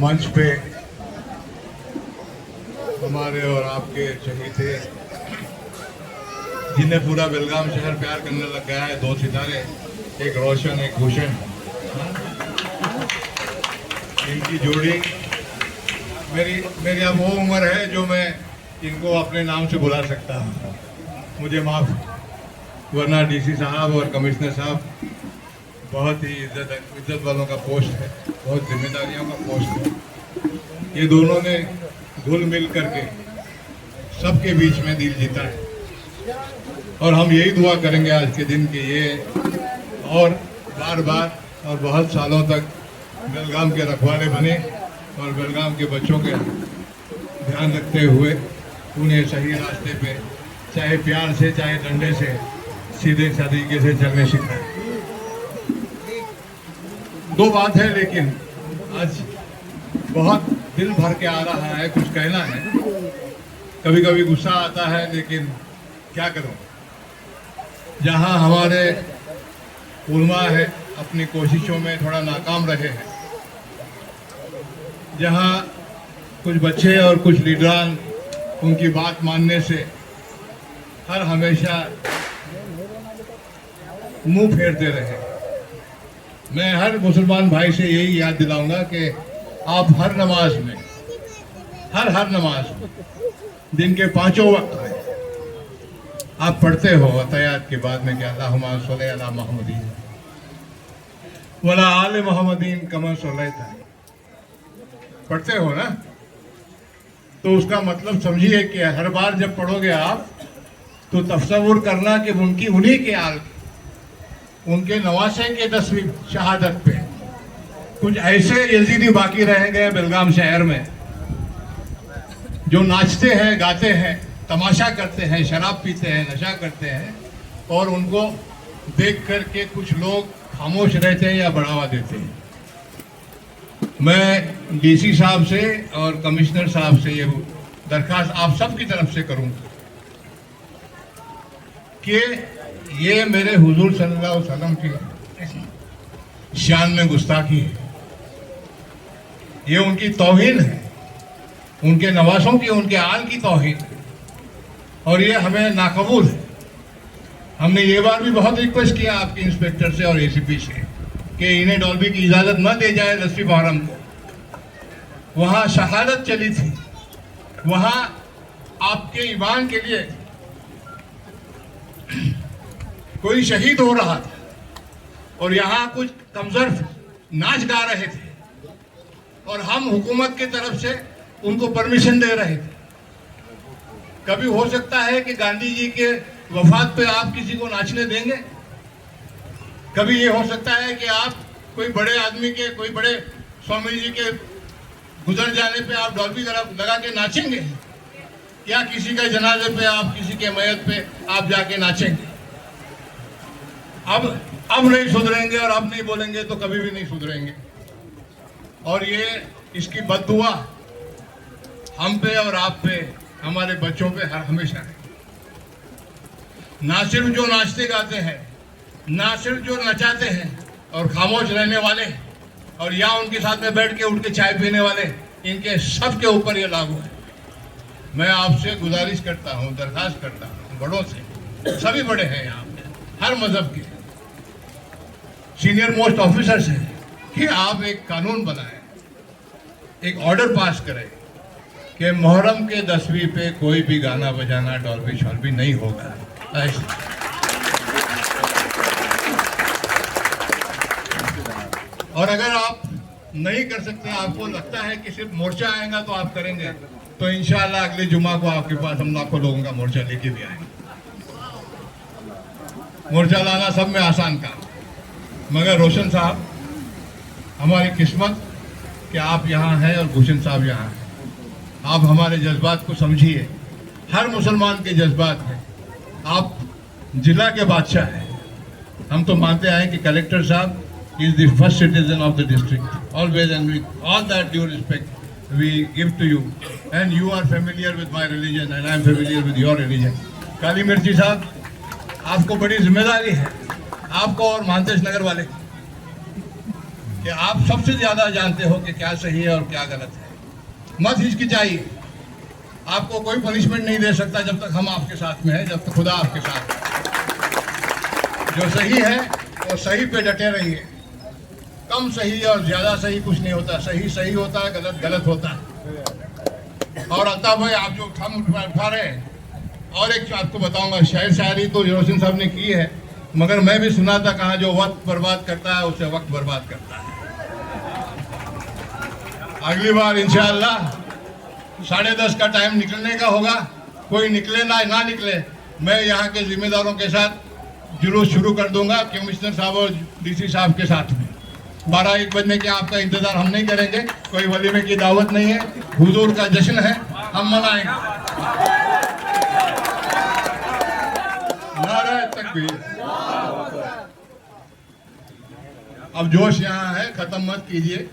मंच पे हमारे और आपके चहेते जिन्हें पूरा बेलगाम शहर प्यार करने लग गया है, 2 सितारे, एक रोशन एक भूषण, इनकी जोड़ी। मेरी अब वो उम्र है जो मैं इनको अपने नाम से बुला सकता हूँ, मुझे माफ, वरना डीसी साहब और कमिश्नर साहब बहुत ही इज्जत वालों का पोस्ट है, बहुत जिम्मेदारियों का पोस्ट है। ये दोनों ने घुल मिल करके सबके बीच में दिल जीता है और हम यही दुआ करेंगे आज के दिन कि ये और बार बार और बहुत सालों तक बेलगाम के रखवाले बने और बेलगाम के बच्चों के ध्यान रखते हुए उन्हें सही रास्ते पे, चाहे प्यार से चाहे डंडे से, सीधे तरीके से चलने सिखाएं। 2 बात है, लेकिन आज बहुत दिल भर के आ रहा है, कुछ कहना है। कभी कभी गुस्सा आता है, लेकिन क्या करूं, जहां हमारे उलमा है अपनी कोशिशों में थोड़ा नाकाम रहे हैं, जहां कुछ बच्चे और कुछ लीडरान उनकी बात मानने से हर हमेशा मुंह फेरते रहे, मैं हर मुसलमान भाई से यही याद दिलाऊंगा कि आप हर नमाज में, हर नमाज में, दिन के 5 वक्त में आप पढ़ते हो अतयात के बाद में कि अल्लाहुम्मा सल्ली अला मुहम्मदीन वला आले मुहम्मदीन कमा सल्लैता, पढ़ते हो ना? तो उसका मतलब समझिए कि हर बार जब पढ़ोगे आप तो तस्वुर करना कि उन्हीं के आल, उनके नवासे के 10वीं शहादत पे कुछ ऐसे यजीदी बाकी रह गए बेलगाम शहर में जो नाचते हैं, गाते हैं, तमाशा करते हैं, शराब पीते हैं, नशा करते हैं और उनको देख करके कुछ लोग खामोश रहते हैं या बढ़ावा देते हैं। मैं डीसी साहब से और कमिश्नर साहब से ये दरखास्त आप सब की तरफ से करूंगा कि ये मेरे हुजूर सल्लल्लाहु अलैहि वसल्लम की शान में गुस्ताखी है, ये उनकी तौहीन है, उनके नवासों की, उनके आल की तौहीन है और ये हमें नाकबूल है। हमने ये बार भी बहुत रिक्वेस्ट किया आपके इंस्पेक्टर से और एसीपी से कि इन्हें डॉल्बी की इजाजत न दे जाए 10वीं मुहर्रम को। वहां शहादत चली थी, वहां आपके ईमान के लिए कोई शहीद हो रहा था और यहाँ कुछ कमजोर नाच गा रहे थे और हम हुकूमत की तरफ से उनको परमिशन दे रहे थे। कभी हो सकता है कि गांधी जी के वफात पे आप किसी को नाचने देंगे? कभी ये हो सकता है कि आप कोई बड़े आदमी के, कोई बड़े स्वामी जी के गुजर जाने पे आप डॉल्बी लगा के नाचेंगे? या किसी का जनाजे पे आप, किसी के मयत पे आप जाके नाचेंगे? अब नहीं सुधरेंगे और अब नहीं बोलेंगे तो कभी भी नहीं सुधरेंगे। और ये इसकी बद्दुआ हम पे और आप पे, हमारे बच्चों पे हर हमेशा है। ना सिर्फ जो नाचते गाते हैं, ना सिर्फ जो नचाते हैं और खामोश रहने वाले और या उनके साथ में बैठ के उठ के चाय पीने वाले, इनके सब के ऊपर ये लागू है। मैं आपसे गुजारिश करता हूँ, दरखास्त करता हूँ बड़ों से, सभी बड़े हैं यहाँ पे, हर मजहब के सीनियर मोस्ट ऑफिसर्स हैं, कि आप एक कानून बनाएं, एक ऑर्डर पास करें कि मुहर्रम के 10वीं पे कोई भी गाना बजाना, डॉल्बी शॉल्बी नहीं होगा। और अगर आप नहीं कर सकते, आपको लगता है कि सिर्फ मोर्चा आएगा तो आप करेंगे, तो इंशाअल्लाह अगले जुमा को आपके पास हम लाखों लोगों का मोर्चा लेके भी आएंगे। मोर्चा लाना सब में आसान काम, मगर रोशन साहब, हमारी किस्मत कि आप यहाँ हैं और भूषण साहब यहाँ हैं। आप हमारे जज्बात को समझिए, हर मुसलमान के जज्बात हैं। आप जिला के बादशाह हैं। हम तो मानते हैं कि कलेक्टर साहब is the first citizen of the district. Always, and with all that due respect we give to you, and you are familiar with my religion and I am familiar with your religion. काली मिर्ची साहब, आपको बड़ी जिम्मेदारी है, आपको और महांतेश नगर वाले। कि आप सबसे ज्यादा जानते हो कि क्या सही है और क्या गलत है। मत हिचकिचाइए, आपको कोई पनिशमेंट नहीं दे सकता जब तक हम आपके साथ में है, जब तक खुदा आपके साथ है। जो सही है वो सही पे डटे रहिए। कम सही और ज्यादा सही कुछ नहीं होता, सही सही होता है, गलत गलत होता है। और अल्ताफ भाई, आप जो हम उठा रहे हैं, और एक आपको बताऊंगा, शायरी तो रोशन साहब ने की है, मगर मैं भी सुना था कहा जो वक्त बर्बाद करता है उसे वक्त बर्बाद करता है। अगली बार इंशाअल्लाह 10:30 का टाइम निकलने का होगा, कोई निकले ना निकले, मैं यहाँ के जिम्मेदारों के साथ जुलूस शुरू कर दूंगा, कमिश्नर साहब और डीसी साहब के साथ में। 12-1 बजने के आपका इंतजार हम नहीं करेंगे, कोई वलीमे की दावत नहीं है, हुजूर का जश्न है, हम मनाएंगे। नारे तकबीर। अब जोश यहाँ है, खत्म मत कीजिए।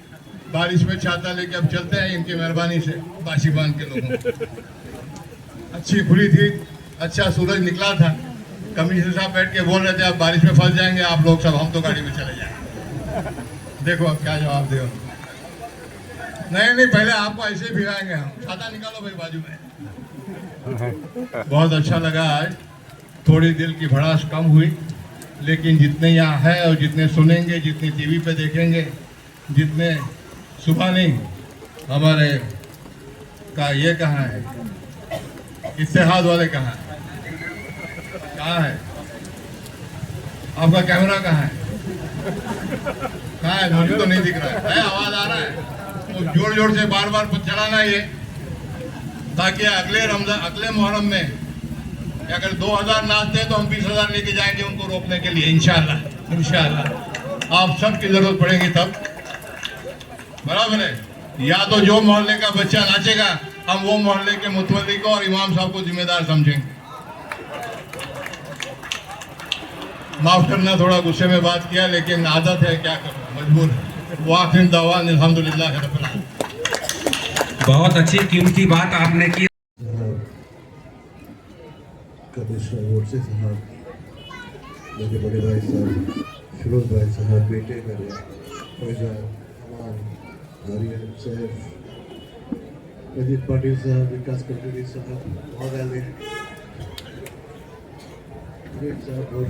बारिश में छाता लेके अब चलते हैं, इनकी मेहरबानी से बाशीबान के लोगों। अच्छी खुली थी, अच्छा सूरज निकला था। कमिश्नर साहब बैठ के बोल रहे थे अब बारिश में फंस जाएंगे आप लोग सब, हम तो गाड़ी में चले जाएंगे। देखो अब क्या जवाब दो। नहीं, पहले आपको ऐसे भिगाएंगे हम। छाता निकालो भाई बाजू में। बहुत अच्छा लगा आज, थोड़ी दिल की भड़ास कम हुई, लेकिन जितने यहाँ है और जितने सुनेंगे, जितने टीवी पे देखेंगे, जितने सुबह नहीं हमारे का ये कहाँ है, इत्तेहाद वाले कहाँ है, कहाँ है आपका कैमरा, कहाँ है, कहाँ है, मुझे तो नहीं दिख रहा है, आवाज आ रहा है तो जोर जोर से बार बार चलाना ये, ताकि अगले मुहर्रम में अगर 2000 नाचते हैं तो हम 20,000 लेके जाएंगे उनको रोकने के लिए, इंशाअल्लाह। आप सबकी जरूरत पड़ेगी तब, बराबर है। या तो जो मोहल्ले का बच्चा नाचेगा, हम वो मोहल्ले के मुतवल्ली को और इमाम साहब को जिम्मेदार समझेंगे। माफ करना, थोड़ा गुस्से में बात किया, लेकिन आदत है, क्या करूं, मजबूर है। वाखिर दवान अल्हम्दुलिल्लाह रब्बिल आलमीन। बहुत अच्छी कीमती बात आपने की। कमिश्नर मोर्चे साहब, मेरे बड़े भाई साहब फिरोज भाई साहब, बेटे मेरे फैजान, अमान, आर्यन, सैफ, रजीत पाटिल साहब, विकास कटोरी साहब, मोहम्मद अली साहब और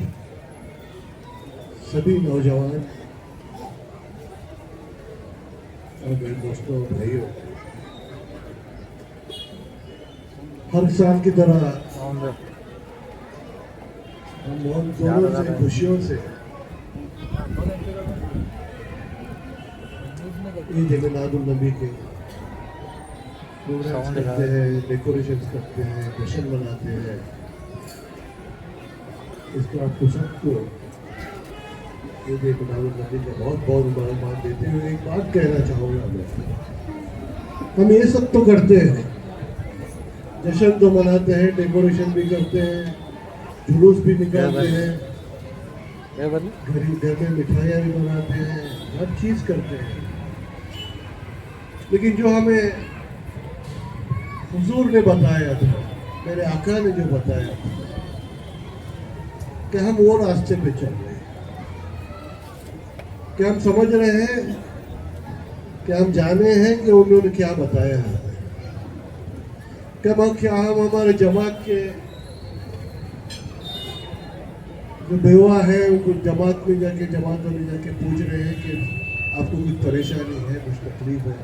सभी नौजवान और मेरे दोस्तों भाइयों, हर साल की तरह हम बहुत जोरों से, खुशियों से ईद मिलादुन्नबी के प्रोग्राम्स करते हैं, डेकोरेशन करते हैं, जश्न मनाते हैं। इसको आपको सबको ईद मिलादुन्नबी का बहुत बहुत मुबारकबाद देते हुए एक बात कहना चाहूँगा मैं, हम ये सब तो करते हैं, जश्न तो मनाते हैं, डेकोरेशन भी करते हैं, जुलूस भी निकालते हैं, घर में मिठाइयाँ भी बनाते हैं, हर चीज़ करते हैं, लेकिन जो हमें हुजूर ने बताया था, मेरे आका ने जो बताया था कि हम वो रास्ते पे चल रहे हैं, कि हम समझ रहे हैं, कि हम जाने हैं कि उन्होंने क्या बताया है, क्या हम हमारे जमात के जो बेवा है उनको जमात में जाके, जमात में जाके पूछ रहे हैं कि आपको कुछ परेशानी है, कुछ तकलीफ है,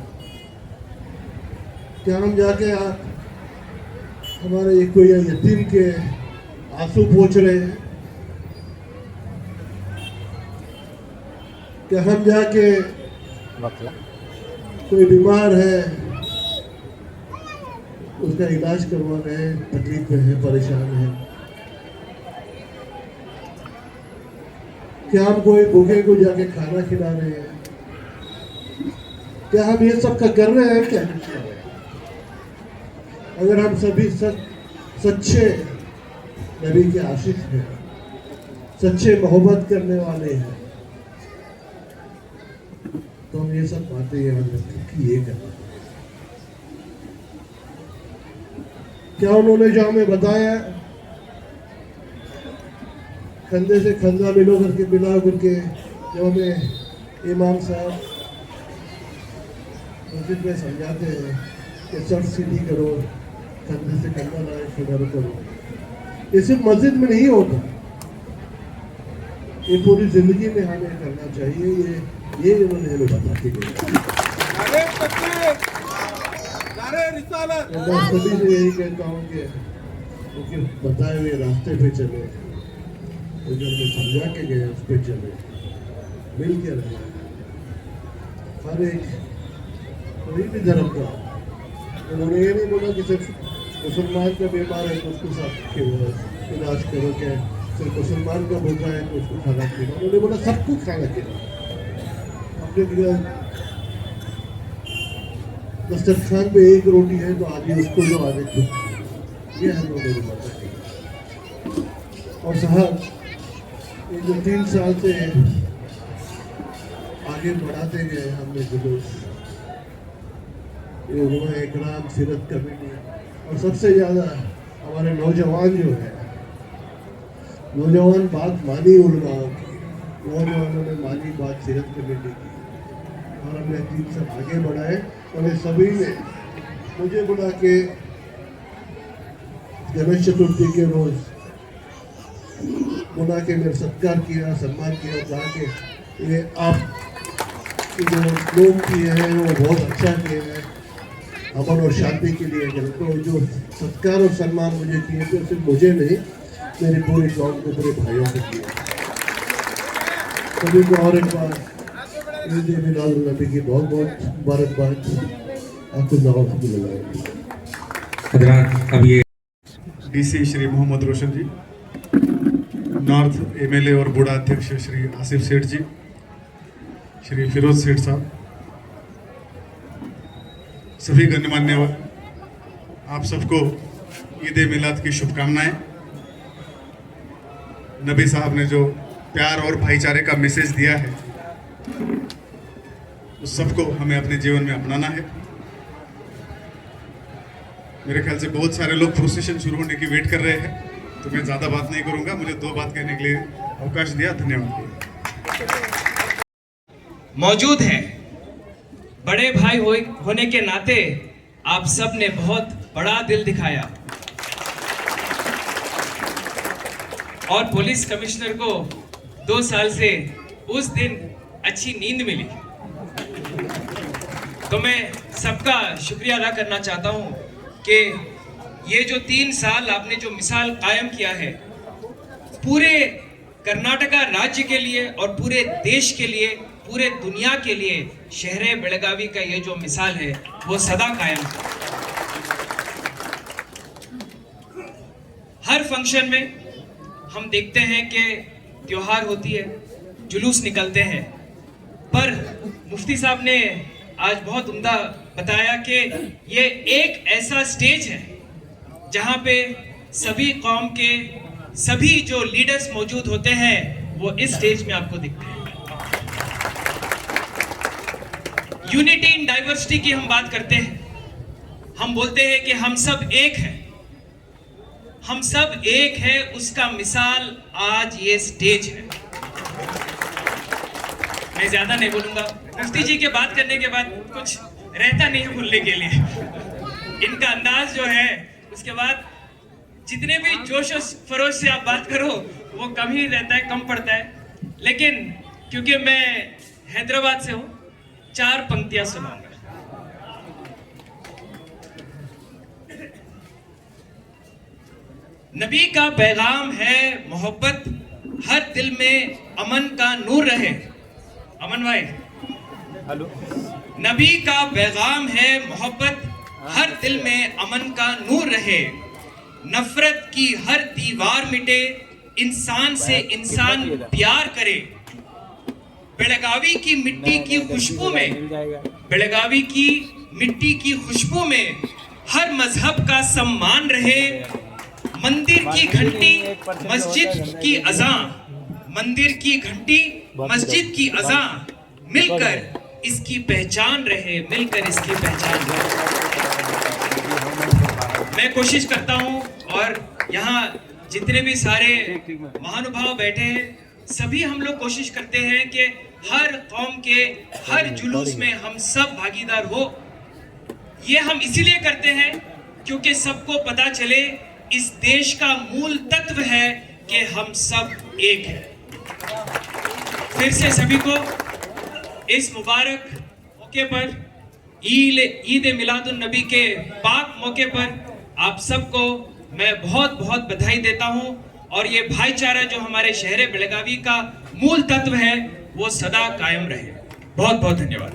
क्या हम जाके हमारे कोई यतीम के आंसू पोंछ रहे हैं, क्या हम जाके कोई बीमार है उसका इलाज करवा रहे हैं, तकलीफ में है, परेशान है, क्या हम कोई भूखे को जाके खाना खिला रहे हैं, क्या हम ये सब का कर रहे हैं, क्या नहीं कर रहे हैं? अगर हम सभी सच्चे नबी के आशिक हैं, सच्चे मोहब्बत करने वाले हैं, तो हम ये सब बातें याद रखें कि ये करना। क्या उन्होंने जो हमें बताया, कंधे से कंधा मिला करके जब हमें इमाम साहब मस्जिद में समझाते हैं कि सर सीधी करो, कंधे से कंधा लाए, शुगर करो। ये सिर्फ मस्जिद में नहीं होता, ये पूरी जिंदगी में हमें करना चाहिए। ये इन्होंने हमें बता के दिया। मैं सभी से यही कहता हूँ कि उनके बताए हुए रास्ते पे चले, जो हमें समझा के गए उस पर चले, मिल के रहे। हर एक कोई भी धर्म का, उन्होंने ये नहीं बोला कि सिर्फ मुसलमान का बीमार है तो उसको साथ इलाज करो, क्या सिर्फ मुसलमान का भूखा है तो उसको खाना खिलाओ। उन्होंने बोला सबको खाना खिलाओ। अपने दस्तरखान पे एक रोटी है तो आगे उसको जो आगे खुद, ये हम लोगों को पता है। और साहब ये जो 3 साल से आगे बढ़ाते गए हमने जुलूस, ये उलमा इकराम सीरत कमेटी, और सबसे ज़्यादा हमारे नौजवान जो है, नौजवान बात मानी उलमाओं की, नौजवानों ने मानी बात सीरत कमेटी की, और हमने 3 साल आगे बढ़ाए। और ये सभी ने मुझे बुला के गणेश चतुर्थी के रोज बुला के मेरा सत्कार किया, सम्मान किया, कहा कि ये आप जो लोग किए हैं वो बहुत अच्छा किए हैं, अमन और शांति के लिए। तो जो सत्कार और सम्मान मुझे किए थे सिर्फ मुझे नहीं, मेरी पूरी कौम को, पूरे भाइयों को किया। सभी को और एक बार ईद मिलादुन्नबी की बहुत बहुत मुबारकबाद। आपको नवाब हजरात, अब ये डीसी श्री मोहम्मद रोशन जी, नॉर्थ एमएलए और बूढ़ा अध्यक्ष श्री आसिफ सेठ जी, श्री फिरोज सेठ साहब, सभी गणमान्य, आप सबको ईद मिलाद की शुभकामनाएं। नबी साहब ने जो प्यार और भाईचारे का मैसेज दिया है उस सबको हमें अपने जीवन में अपनाना है। मेरे ख्याल से बहुत सारे लोग प्रोसेशन शुरू होने की वेट कर रहे हैं, तो मैं ज़्यादा बात नहीं करूंगा। मुझे 2 बात कहने के लिए अवकाश दिया, धन्यवाद। मौजूद हैं बड़े भाई होने के नाते आप सब ने बहुत बड़ा दिल दिखाया, और पुलिस कमिश्नर को 2 साल से उस दिन अच्छी नींद मिली। तो मैं सबका शुक्रिया अदा करना चाहता हूं कि ये जो 3 साल आपने जो मिसाल कायम किया है पूरे कर्नाटका राज्य के लिए और पूरे देश के लिए, पूरे दुनिया के लिए, शहर बेळगावी का ये जो मिसाल है वो सदा कायम है। हर फंक्शन में हम देखते हैं कि त्योहार होती है, जुलूस निकलते हैं, पर मुफ्ती साहब ने आज बहुत उम्दा बताया कि ये एक ऐसा स्टेज है जहां पे सभी कौम के सभी जो लीडर्स मौजूद होते हैं वो इस स्टेज में आपको दिखते हैं। यूनिटी इन डाइवर्सिटी की हम बात करते हैं, हम बोलते हैं कि हम सब एक हैं, हम सब एक है, उसका मिसाल आज ये स्टेज है। मैं ज्यादा नहीं बोलूंगा, मुफ्ती जी के बात करने के बाद कुछ रहता नहीं है बोलने के लिए। इनका अंदाज जो है, उसके बाद जितने भी जोश और फरोश से आप बात करो वो कम ही रहता है, कम पड़ता है। लेकिन क्योंकि मैं हैदराबाद से हूं, 4 पंक्तियां सुनाऊंगा। नबी का पैगाम है मोहब्बत, हर दिल में अमन का नूर रहे। अमन भाई, हेलो। नबी का पैगाम है मोहब्बत, हर दिल में अमन का नूर रहे, नफरत की हर दीवार मिटे, इंसान से इंसान प्यार करे। बेळगावी की मिट्टी की खुशबू में, बेळगावी की मिट्टी की खुशबू में हर मजहब का सम्मान रहे। मंदिर की घंटी, मस्जिद की अज़ां, मंदिर की घंटी, मस्जिद की अज़ां, मिलकर इसकी पहचान रहे, मिलकर इसकी पहचान रहे। मैं कोशिश करता हूं, और यहाँ जितने भी सारे महानुभाव बैठे हैं, सभी हम लोग कोशिश करते हैं कि हर कौम के हर जुलूस में हम सब भागीदार हो। ये हम इसीलिए करते हैं क्योंकि सबको पता चले इस देश का मूल तत्व है कि हम सब एक हैं। फिर से सभी को इस मुबारक मौके पर ईद मिलादुन नबी के पाक मौके पर आप सबको मैं बहुत बहुत बधाई देता हूं और ये भाईचारा जो हमारे शहर बेलगावी का मूल तत्व है वो सदा कायम रहे। बहुत बहुत धन्यवाद।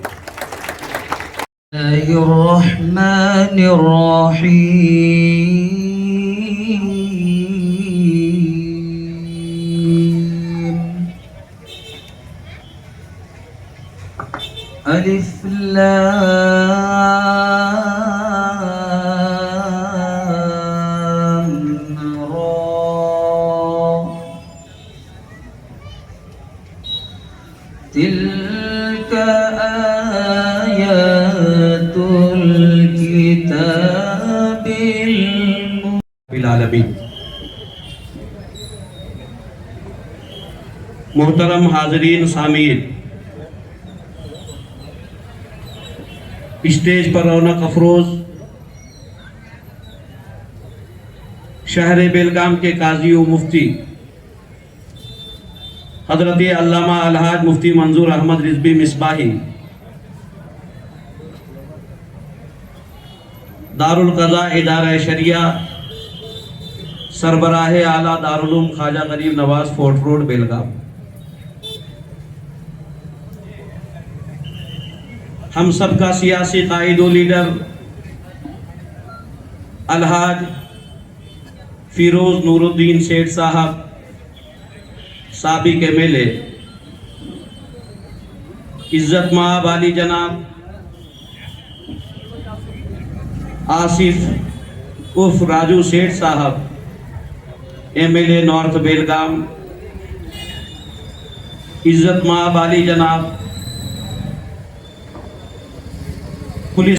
अलिफ लाम रा तिल्क आयातुल किताबिल आलमीन। मोहतरम हाजरीन सामीन, स्टेज पर रौनक अफरोज शहर बेलगाम के काजी व मुफ्ती हजरत अल्लामा अलहाज मुफ्ती मंजूर अहमद रिजवी मिसबाही, दारुल क़ज़ा इदारा शरिया सरबराह आला दारुल उलूम ख्वाजा गरीब नवाज फोर्ट रोड बेलगाम, हम सबका सियासी कायद लीडर अलहाज फिरोज नूरुद्दीन सेठ साहब साबिक एमएलए, इज्जत माब अली जनाब आसिफ उर्फ राजू सेठ साहब एमएलए नॉर्थ बेलगाम, इज्जत माब अली जनाब पुलिस